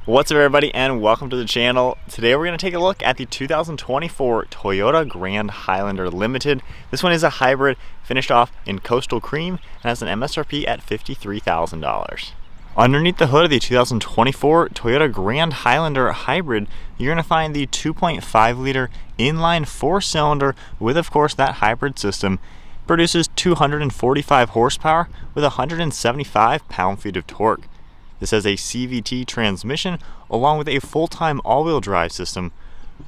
What's up everybody, and welcome to the channel. Today we're going to take a look at the 2024 Toyota Grand Highlander Limited. This one is a hybrid finished off in coastal cream and has an MSRP at $53,000. Underneath the hood of the 2024 Toyota Grand Highlander Hybrid, you're going to find the 2.5 liter inline 4-cylinder with, of course, that hybrid system. Produces 245 horsepower with 175 pound-feet of torque. This has a CVT transmission along with a full-time all-wheel drive system.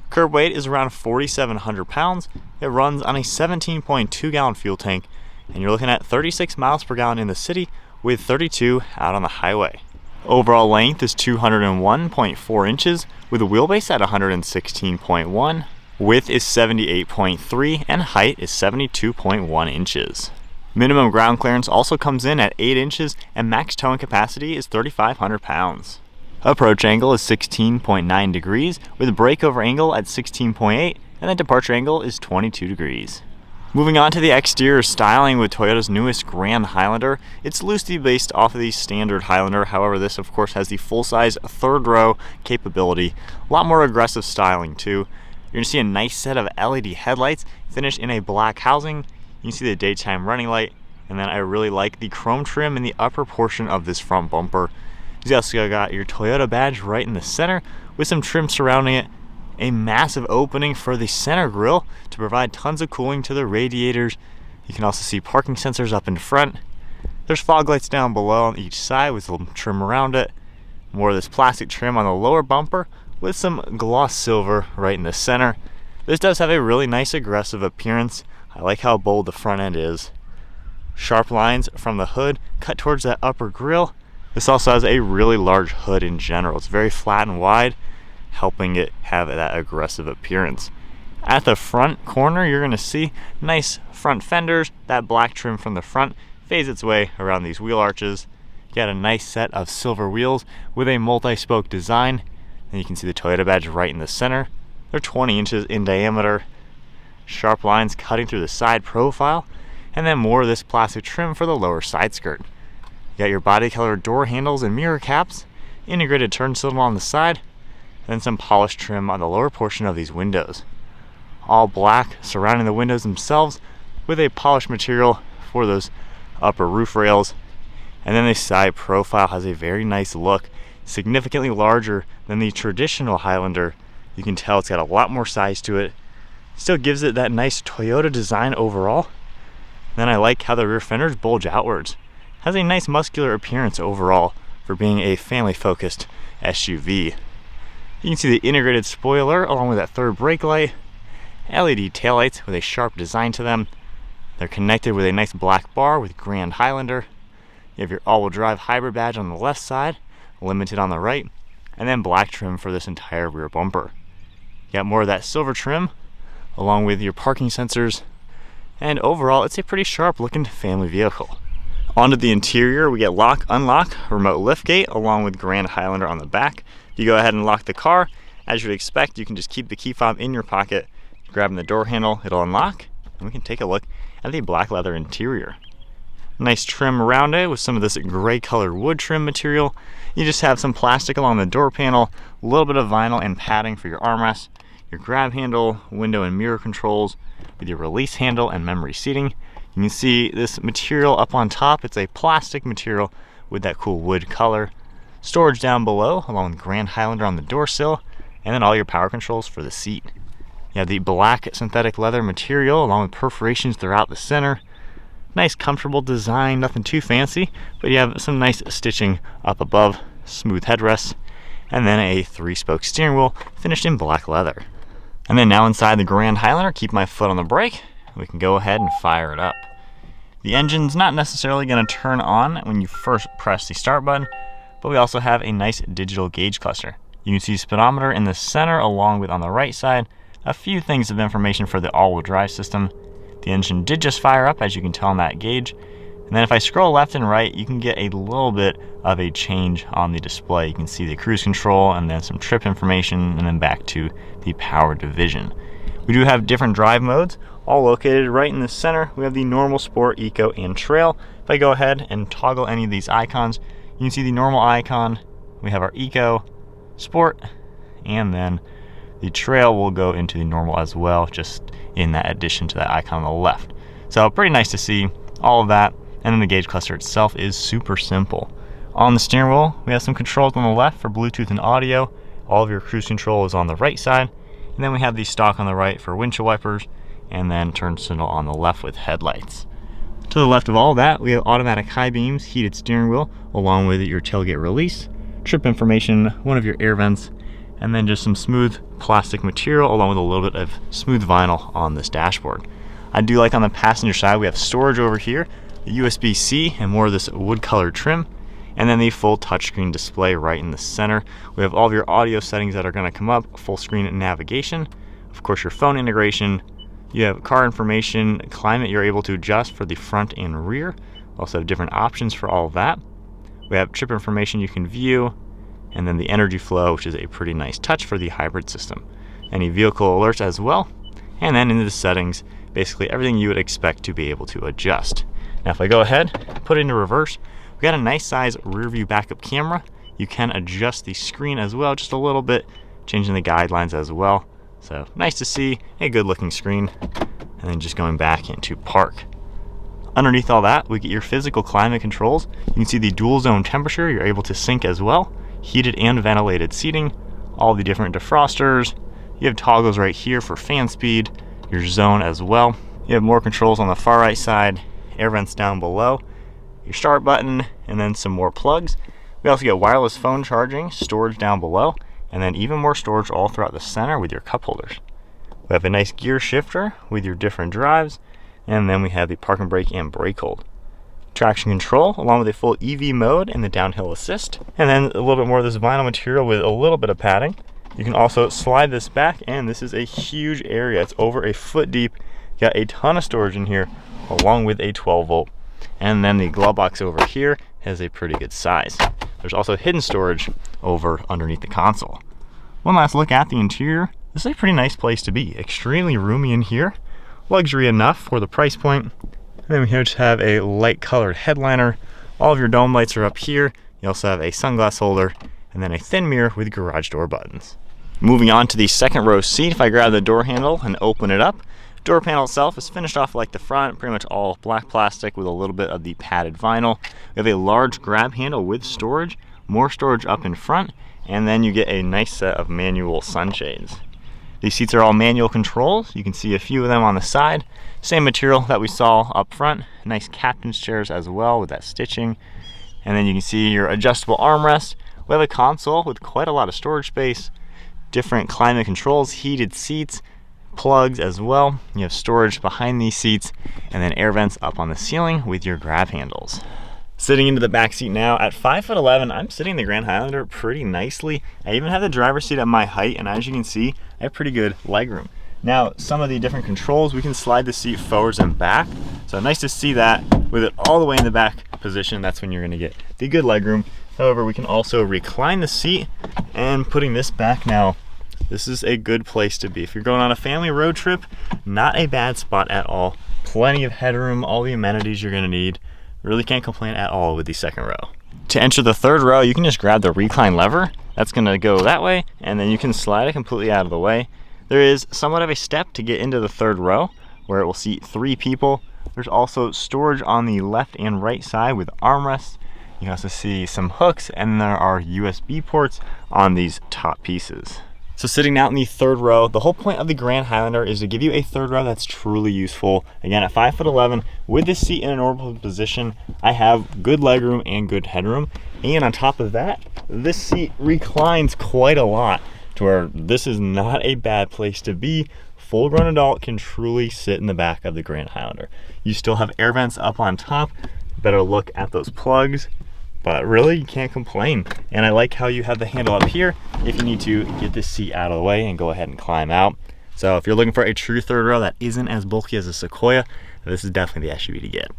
Curb weight is around 4,700 pounds. It runs on a 17.2 gallon fuel tank, and you're looking at 36 miles per gallon in the city with 32 out on the highway. Overall length is 201.4 inches with a wheelbase at 116.1. Width is 78.3 and height is 72.1 inches. Minimum ground clearance also comes in at 8 inches and max towing capacity is 3,500 pounds. Approach angle is 16.9 degrees with a breakover angle at 16.8 and the departure angle is 22 degrees. Moving on to the exterior styling with Toyota's newest Grand Highlander. It's loosely based off of the standard Highlander, however this of course has the full-size third row capability. A lot more aggressive styling too. You're going to see a nice set of LED headlights finished in a black housing. You can see the daytime running light, and then I really like the chrome trim in the upper portion of this front bumper. You also got your Toyota badge right in the center with some trim surrounding it. A massive opening for the center grille to provide tons of cooling to the radiators. You can also see parking sensors up in front. There's fog lights down below on each side with some trim around it. More of this plastic trim on the lower bumper with some gloss silver right in the center. This does have a really nice aggressive appearance. I like how bold the front end is. Sharp lines from the hood cut towards that upper grille. This also has a really large hood in general. It's very flat and wide, helping it have that aggressive appearance. At the front corner, you're going to see nice front fenders. That black trim from the front fades its way around these wheel arches. You got a nice set of silver wheels with a multi-spoke design. And you can see the Toyota badge right in the center. They're 20 inches in diameter. Sharp lines cutting through the side profile, and then more of this plastic trim for the lower side skirt. You got your body color door handles and mirror caps, integrated turn signal on the side, and then some polished trim on the lower portion of these windows. All black surrounding the windows themselves with a polished material for those upper roof rails. And then the side profile has a very nice look, significantly larger than the traditional Highlander. You can tell it's got a lot more size to it. Still gives it that nice Toyota design overall. Then I like how the rear fenders bulge outwards. Has a nice muscular appearance overall for being a family-focused SUV. You can see the integrated spoiler along with that third brake light. LED taillights with a sharp design to them. They're connected with a nice black bar with Grand Highlander. You have your all-wheel drive hybrid badge on the left side, Limited on the right, and then black trim for this entire rear bumper. You got more of that silver trim along with your parking sensors, and overall it's a pretty sharp looking family vehicle. Onto the interior, we get lock, unlock, remote liftgate along with Grand Highlander on the back. You go ahead and lock the car. As you'd expect, you can just keep the key fob in your pocket, grabbing the door handle, it'll unlock, and we can take a look at the black leather interior. Nice trim around it with some of this gray colored wood trim material. You just have some plastic along the door panel, a little bit of vinyl and padding for your armrest, your grab handle, window and mirror controls with your release handle and memory seating. You can see this material up on top. It's a plastic material with that cool wood color. Storage down below along with Grand Highlander on the door sill, and then all your power controls for the seat. You have the black synthetic leather material along with perforations throughout the center. Nice comfortable design, nothing too fancy, but you have some nice stitching up above, smooth headrests, and then a 3-spoke steering wheel finished in black leather. And then now inside the Grand Highlander, keep my foot on the brake, we can go ahead and fire it up. The engine's not necessarily going to turn on when you first press the start button, but we also have a nice digital gauge cluster. You can see speedometer in the center along with on the right side, a few things of information for the all-wheel drive system. The engine did just fire up, as you can tell on that gauge. And then if I scroll left and right, you can get a little bit of a change on the display. You can see the cruise control and then some trip information and then back to the power division. We do have different drive modes, all located right in the center. We have the normal, sport, eco, and trail. If I go ahead and toggle any of these icons, you can see the normal icon. We have our eco, Sport, and then the Trail will go into the normal as well, just in that addition to that icon on the left. So pretty nice to see all of that. And then the gauge cluster itself is super simple. On the steering wheel, we have some controls on the left for Bluetooth and audio. All of your cruise control is on the right side. And then we have the stock on the right for windshield wipers, and then turn signal on the left with headlights. To the left of all that, we have automatic high beams, heated steering wheel, along with your tailgate release, trip information, one of your air vents, and then just some smooth plastic material along with a little bit of smooth vinyl on this dashboard. I do like on the passenger side, we have storage over here, the USB-C, and more of this wood colored trim, and then the full touchscreen display right in the center. We have all of your audio settings that are going to come up, full screen navigation, of course your phone integration. You have car information, climate you're able to adjust for the front and rear. Also have different options for all of that. We have trip information you can view, and then the energy flow, which is a pretty nice touch for the hybrid system. Any vehicle alerts as well, and then into the settings, basically everything you would expect to be able to adjust. Now if I go ahead, put it into reverse, we got a nice size rear view backup camera. You can adjust the screen as well, just a little bit, changing the guidelines as well. So nice to see, a good looking screen. And then just going back into park. Underneath all that, we get your physical climate controls. You can see the dual zone temperature, you're able to sync as well. Heated and ventilated seating, all the different defrosters. You have toggles right here for fan speed, your zone as well. You have more controls on the far right side, air vents down below, your start button, and then some more plugs. We also get wireless phone charging, storage down below, and then even more storage all throughout the center with your cup holders. We have a nice gear shifter with your different drives, and then we have the park and brake and brake hold. Traction control along with a full EV mode and the downhill assist, and then a little bit more of this vinyl material with a little bit of padding. You can also slide this back, and this is a huge area. It's over a foot deep. You got a ton of storage in here along with a 12 volt. And then the glove box over here has a pretty good size. There's also hidden storage over underneath the console. One last look at the interior. This is a pretty nice place to be. Extremely roomy in here. Luxury enough for the price point. And then we just have a light colored headliner. All of your dome lights are up here. You also have a sunglass holder and then a thin mirror with garage door buttons. Moving on to the second row seat, if I grab the door handle and open it up, door panel itself is finished off like the front, pretty much all black plastic with a little bit of the padded vinyl. We have a large grab handle with storage, more storage up in front, and then you get a nice set of manual sunshades. These seats are all manual controls. You can see a few of them on the side. Same material that we saw up front. Nice captain's chairs as well with that stitching. And then you can see your adjustable armrest. We have a console with quite a lot of storage space, different climate controls, heated seats, plugs as well. You have storage behind these seats, and then air vents up on the ceiling with your grab handles. Sitting into the back seat now, at 5'11", I'm sitting in the Grand Highlander pretty nicely. I even have the driver's seat at my height, and as you can see, I have pretty good legroom. Now, some of the different controls, we can slide the seat forwards and back. So nice to see that with it all the way in the back position. That's when you're gonna get the good legroom. However, we can also recline the seat, and putting this back now, this is a good place to be. If you're going on a family road trip, not a bad spot at all. Plenty of headroom, all the amenities you're gonna need. Really can't complain at all with the second row. To enter the third row, you can just grab the recline lever. That's gonna go that way, and then you can slide it completely out of the way. There is somewhat of a step to get into the third row, where it will seat 3 people. There's also storage on the left and right side with armrests. You can also see some hooks, and there are USB ports on these top pieces. So sitting out in the third row, the whole point of the Grand Highlander is to give you a third row that's truly useful. Again, at 5'11", with this seat in an orbital position, I have good legroom and good headroom. And on top of that, this seat reclines quite a lot to where this is not a bad place to be. Full-grown adult can truly sit in the back of the Grand Highlander. You still have air vents up on top. Better look at those plugs. But really, you can't complain. And I like how you have the handle up here if you need to get this seat out of the way and go ahead and climb out. So if you're looking for a true third row that isn't as bulky as a Sequoia, this is definitely the SUV to get.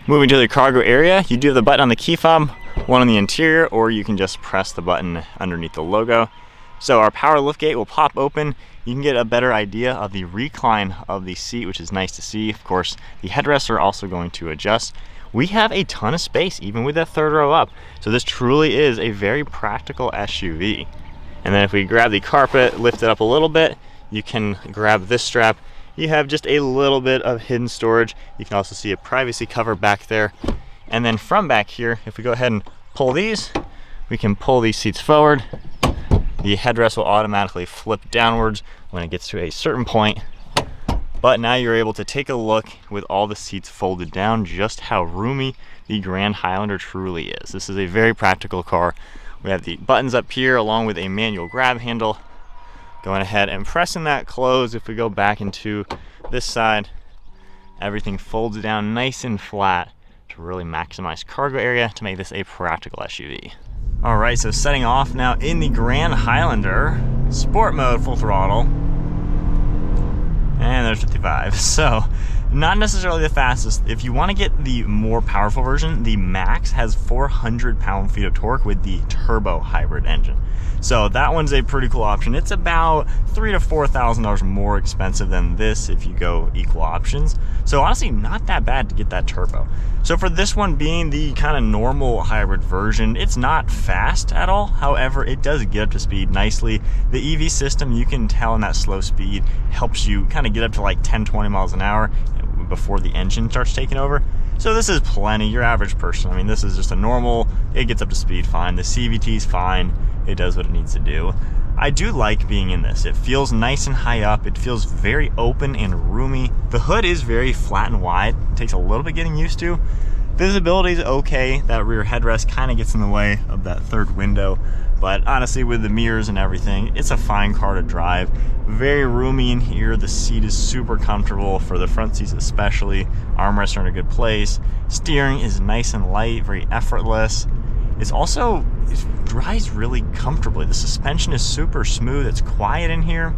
Moving to the cargo area, you do have the button on the key fob, one on the interior, or you can just press the button underneath the logo. So our power liftgate will pop open. You can get a better idea of the recline of the seat, which is nice to see. Of course, the headrests are also going to adjust. We have a ton of space, even with that third row up. So this truly is a very practical SUV. And then if we grab the carpet, lift it up a little bit, you can grab this strap. You have just a little bit of hidden storage. You can also see a privacy cover back there. And then from back here, if we go ahead and pull these, we can pull these seats forward. The headrest will automatically flip downwards when it gets to a certain point. But now you're able to take a look with all the seats folded down, just how roomy the Grand Highlander truly is. This is a very practical car. We have the buttons up here along with a manual grab handle. Going ahead and pressing that close, if we go back into this side, everything folds down nice and flat to really maximize cargo area to make this a practical SUV. All right, so setting off now in the Grand Highlander, sport mode, full throttle. And there's 55. So not necessarily the fastest. If you want to get the more powerful version, the Max has 400 pound-feet of torque with the turbo hybrid engine. So that one's a pretty cool option. It's about $3,000 to $4,000 more expensive than this if you go equal options. So honestly, not that bad to get that turbo. So for this one being the kind of normal hybrid version, it's not fast at all. However, it does get up to speed nicely. The EV system, you can tell in that slow speed, helps you kind of get up to like 10, 20 miles an hour before the engine starts taking over. So this is plenty. Your average person, I mean, this is just a normal, it gets up to speed fine. The CVT is fine. It does what it needs to do. I do like being in this. It feels nice and high up. It feels very open and roomy. The hood is very flat and wide. It takes a little bit getting used to. Visibility is okay. That rear headrest kind of gets in the way of that third window. But honestly, with the mirrors and everything, it's a fine car to drive. Very roomy in here. The seat is super comfortable for the front seats especially. Armrests are in a good place. Steering is nice and light, very effortless. It's also, it drives really comfortably. The suspension is super smooth. It's quiet in here.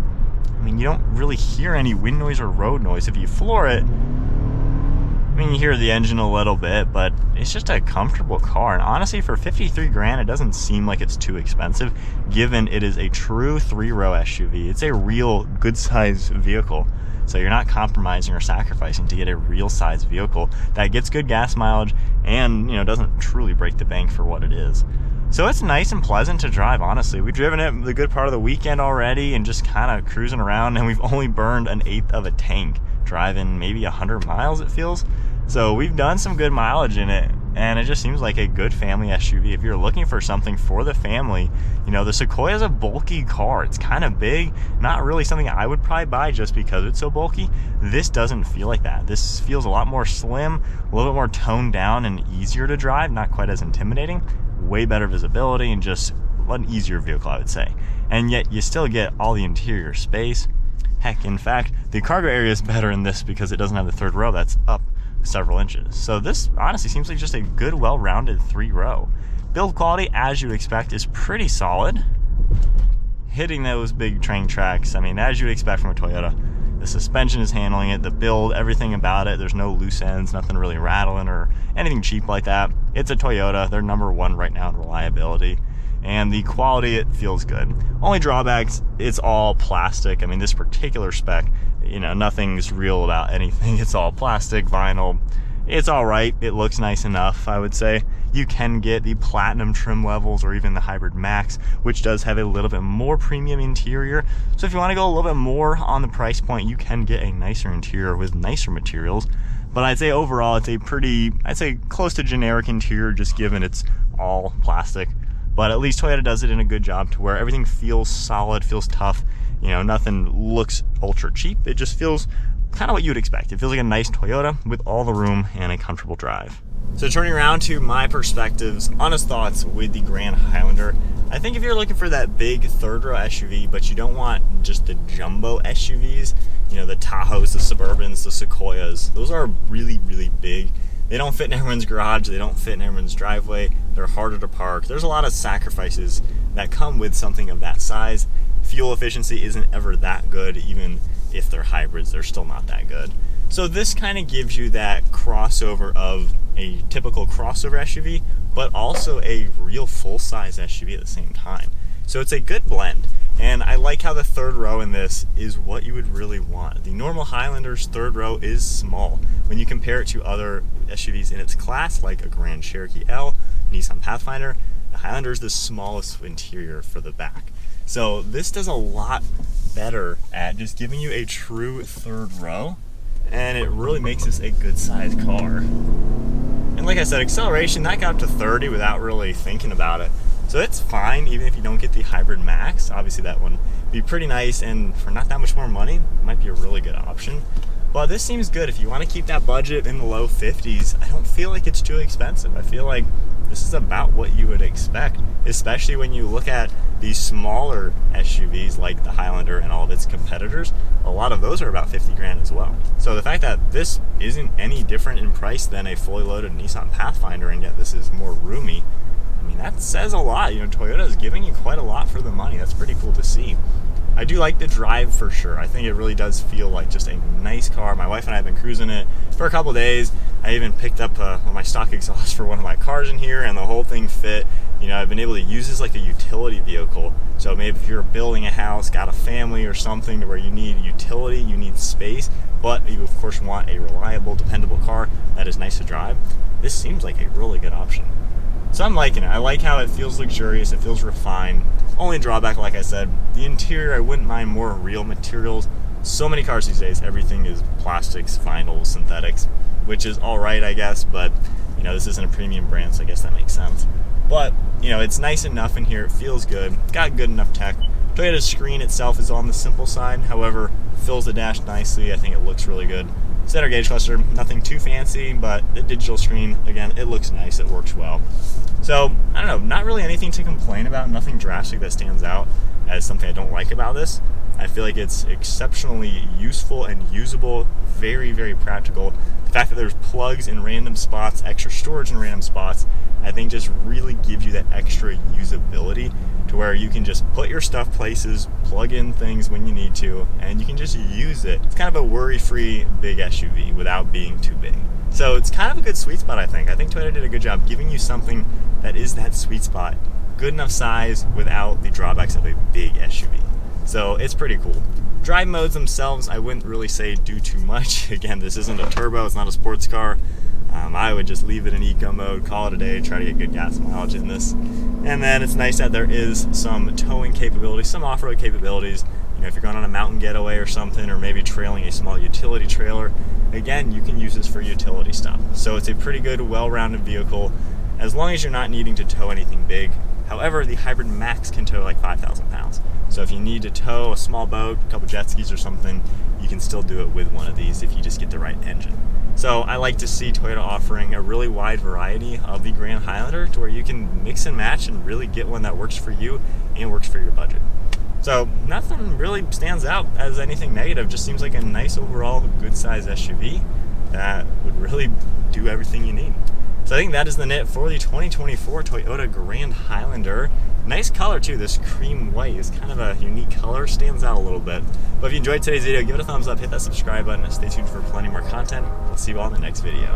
I mean, you don't really hear any wind noise or road noise. If you floor it, I mean, you hear the engine a little bit, but it's just a comfortable car. And honestly, for 53 grand, it doesn't seem like it's too expensive, given it is a true 3-row SUV. It's a real good-sized vehicle. So you're not compromising or sacrificing to get a real size vehicle that gets good gas mileage and, you know, doesn't truly break the bank for what it is. So it's nice and pleasant to drive, honestly. We've driven it the good part of the weekend already and just kind of cruising around, and we've only burned 1/8 of a tank driving maybe 100 miles, it feels. So we've done some good mileage in it, and it just seems like a good family SUV. If you're looking for something for the family, you know, the Sequoia is a bulky car. It's kind of big, not really something I would probably buy just because it's so bulky. This doesn't feel like that. This feels a lot more slim, a little bit more toned down and easier to drive, not quite as intimidating, way better visibility, and just an easier vehicle, I would say. And yet you still get all the interior space. Heck, in fact, the cargo area is better in this because it doesn't have the third row that's up several inches. So this honestly seems like just a good, well-rounded 3-row. Build quality, as you'd expect, is pretty solid. Hitting those big train tracks, I mean, as you'd expect from a Toyota. The suspension is handling it, the build, everything about it. There's no loose ends, nothing really rattling or anything cheap like that. It's a Toyota. They're #1 right now in reliability. And the quality, it feels good. Only drawbacks, it's all plastic. I mean, this particular spec, you know, nothing's real about anything. It's all plastic, vinyl. It's all right. It looks nice enough, I would say. You can get the platinum trim levels or even the hybrid max, which does have a little bit more premium interior. So if you want to go a little bit more on the price point, you can get a nicer interior with nicer materials. But I'd say overall, it's a pretty, I'd say close to generic interior, just given it's all plastic. But at least Toyota does it in a good job to where everything feels solid, feels tough. You know, nothing looks ultra cheap. It just feels kind of what you'd expect. It feels like a nice Toyota with all the room and a comfortable drive. So turning around to my perspectives, honest thoughts with the Grand Highlander. I think if you're looking for that big 3rd-row SUV, but you don't want just the jumbo SUVs, you know, the Tahoes, the Suburbans, the Sequoias, those are really, really big. They don't fit in everyone's garage, they don't fit in everyone's driveway, they're harder to park. There's a lot of sacrifices that come with something of that size. Fuel efficiency isn't ever that good, even if they're hybrids, they're still not that good. So this kind of gives you that crossover of a typical crossover SUV, but also a real full-size SUV at the same time. So it's a good blend. And I like how the 3rd row in this is what you would really want. The normal Highlander's 3rd row is small. When you compare it to other SUVs in its class, like a Grand Cherokee L, Nissan Pathfinder, the Highlander is the smallest interior for the back. So this does a lot better at just giving you a true third row, and it really makes this a good sized car. And like I said, acceleration, that got up to 30 without really thinking about it. So it's fine, even if you don't get the Hybrid Max. Obviously that one would be pretty nice, and for not that much more money, it might be a really good option. But this seems good. If you want to keep that budget in the low 50s, I don't feel like it's too expensive. I feel like this is about what you would expect, especially when you look at these smaller SUVs like the Highlander and all of its competitors. A lot of those are about 50 grand as well. So the fact that this isn't any different in price than a fully loaded Nissan Pathfinder, and yet this is more roomy, I mean, that says a lot. You know, Toyota is giving you quite a lot for the money. That's pretty cool to see. I do like the drive for sure. I think it really does feel like just a nice car. My wife and I have been cruising it for a couple days. I even picked up one of my stock exhausts for one of my cars in here, and the whole thing fit. You know, I've been able to use this like a utility vehicle. So maybe if you're building a house, got a family or something to where you need utility, you need space, but you of course want a reliable, dependable car that is nice to drive, this seems like a really good option. So I'm liking it. I like how it feels luxurious, it feels refined. Only drawback, like I said, the interior, I wouldn't mind more real materials. So many cars these days, everything is plastics, vinyl, synthetics, which is all right, I guess, but you know, this isn't a premium brand, so I guess that makes sense. But you know, it's nice enough in here, it feels good, got good enough tech. Toyota's screen itself is on the simple side, however, fills the dash nicely. I think it looks really good. Center gauge cluster, nothing too fancy, but the digital screen, again, it looks nice, it works well. So, I don't know, not really anything to complain about, nothing drastic that stands out as something I don't like about this. I feel like it's exceptionally useful and usable, very, very practical. The fact that there's plugs in random spots, extra storage in random spots, I think just really gives you that extra usability to where you can just put your stuff places, plug in things when you need to, and you can just use it. It's kind of a worry-free big SUV without being too big. So it's kind of a good sweet spot, I think. I think Toyota did a good job giving you something that is that sweet spot. Good enough size without the drawbacks of a big SUV. So it's pretty cool. Drive modes themselves, I wouldn't really say do too much. Again, this isn't a turbo, it's not a sports car. I would just leave it in eco mode, call it a day, try to get good gas mileage in this. And then it's nice that there is some towing capabilities, some off-road capabilities. You know, if you're going on a mountain getaway or something, or maybe trailing a small utility trailer, again, you can use this for utility stuff. So it's a pretty good, well-rounded vehicle, as long as you're not needing to tow anything big. However, the Hybrid Max can tow like 5,000 pounds. So if you need to tow a small boat, a couple jet skis or something, you can still do it with one of these if you just get the right engine. So I like to see Toyota offering a really wide variety of the Grand Highlander to where you can mix and match and really get one that works for you and works for your budget. So nothing really stands out as anything negative, just seems like a nice overall good size SUV that would really do everything you need. So I think that is the nit for the 2024 Toyota Grand Highlander. Nice color too, this cream white is kind of a unique color, stands out a little bit. But if you enjoyed today's video, give it a thumbs up, hit that subscribe button, and stay tuned for plenty more content. We'll see you all in the next video.